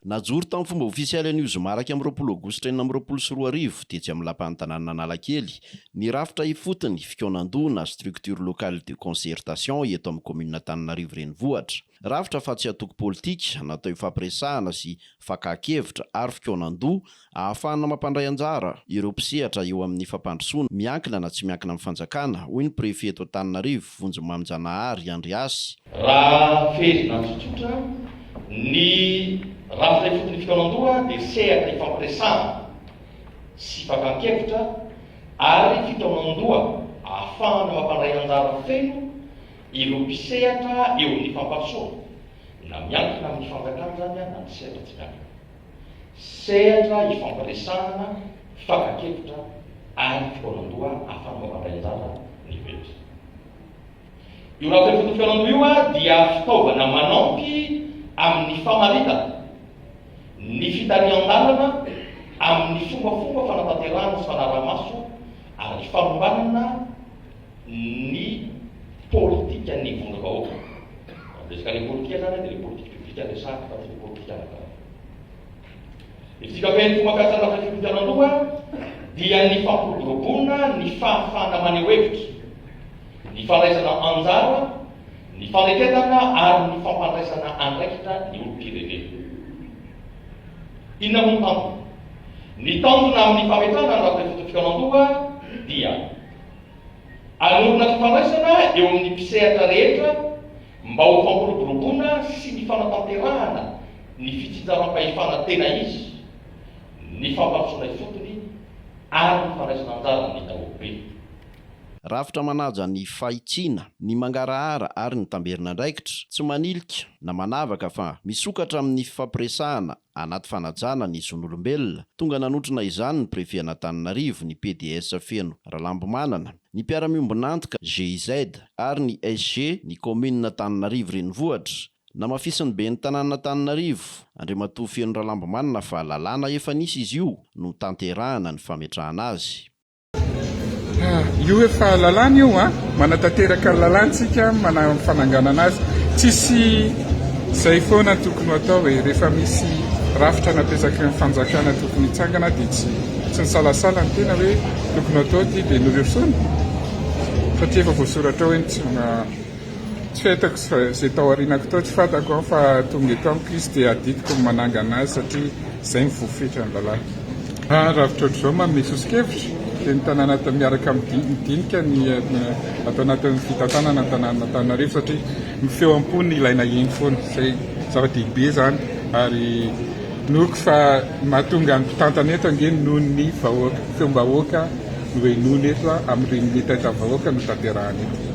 Najoro tamin'ny fomba ofisialy ny Zomaraky amin'ny 20 Aogositra 2024 dia tsy amin'ny lapan'ny tanàna Analakely ny rafitra ifotony fikonan-doha na structure locale de concertation eto amin'ny commune Antananarivo renivohitra. Rafitra fa tsy atoko politika, natao ifampiresahana sy fakakevitra ary fikonan-doha ahafahana mampandray anjara ireo mpisehatra eo amin'ny fampandrosoana miankina na tsy miankina amin'ny fanjakana, hoy ny prefet eto Antananarivo Vonjimamy-Janahary Andriasy. Raha ferina tsotsotra ny rafitra ifotony fikonan-doha dia sehatra ifampiresahana sy fakakevitra ary fikonan-doha ahafahana mampandray anjara feno ireo mpisehatra eo amin'ny fampandrosoana na miankina amin'ny fanjakana zany na ny sehatra tsy miankina. Sehatra ifampiresahana, fakakevitra ary fikonan-doha ahafahana mampandray anjara ny vetra. Io rafitra ifotony fikonan-doha io dia fitaovana manampy amin'ny famaritana ny fitarian-dalana amin'ny fombafomba fanatanterahana sy fanarahamaso ary fanombanana ny politika ny vondrom-bahoaka. Resaka le politika zany dia le politika publika resaka fa tsy le politika anankiray. Ifitsika fe ny fomba fiasan'ny rafitra ifotony fikonan-doha dia ny fampiroboroboana, ny fahafahana maneho hevitra, ny fandraisana anjara, ny faneketana ary ny fampandraisana andraikitra ny olom-pirenena. Inona moa ny tanjona? Ny tanjona amin'ny fametrahana ny rafitra ifotony fikonan-doha dia anorina fifandraisana eo amin'ny mpisehatra rehetra mba ho fampiroboroboana sy ny fanatanterahana ny fitsinjaram-pahefana tena izy, ny fampandrosoana ifotony ary ny fandraisana anjara ny dahobe. Rafitra manaja ny fahitsiana, ny mangarahara ary ny tamberinandraikitra, tsy manilika na manavaka fa misokatra amin'ny fifampiresahana anaty fanajana ny zon'olombelona. Tonga nanotrona izany ny prefet Antananarivo, ny PDS feno Ralambomanana, ny mpiara-miombonantoka GIZ ary ny SG ny commune Antananarivo renivohitra. Namafisiny be ny tanàna Antananarivo, Andriamatoa feno Ralambomanana fa lalàna efa nisy izy io no tanterahana ny fametrahana azy. Io efa lalàna io manatanteraka lalàntsika fananganana azy. Tsisy zay foana tokony atao hoe rehefa misy rafitra napetraka ny fanjakana tokony hitsangana dia tsy nisalasala ny tena hoe tokony atao ty dia norersona satria efa voasoratra hoe tsy fetako zay tao arinako tao tsy fantako fa tonga eto amiko izy dia aditiko manangana azy satria zay mivofetra ny lalàna. Rafitra ohatr'izao manome sosokevitra dia ny tanàna miaraka midinika ny atao anatin'ny fitantanana ny tanàna Antananarivo satria mifeo am-pony ilaina eny foana zay zava-dehibe zany ary noko fa mahatonga ny mpitantana eto angeny noho ny vahoaka feom-bahoaka no hoe nono eto amin'ireny metaita vahoaka no tanterahana eto.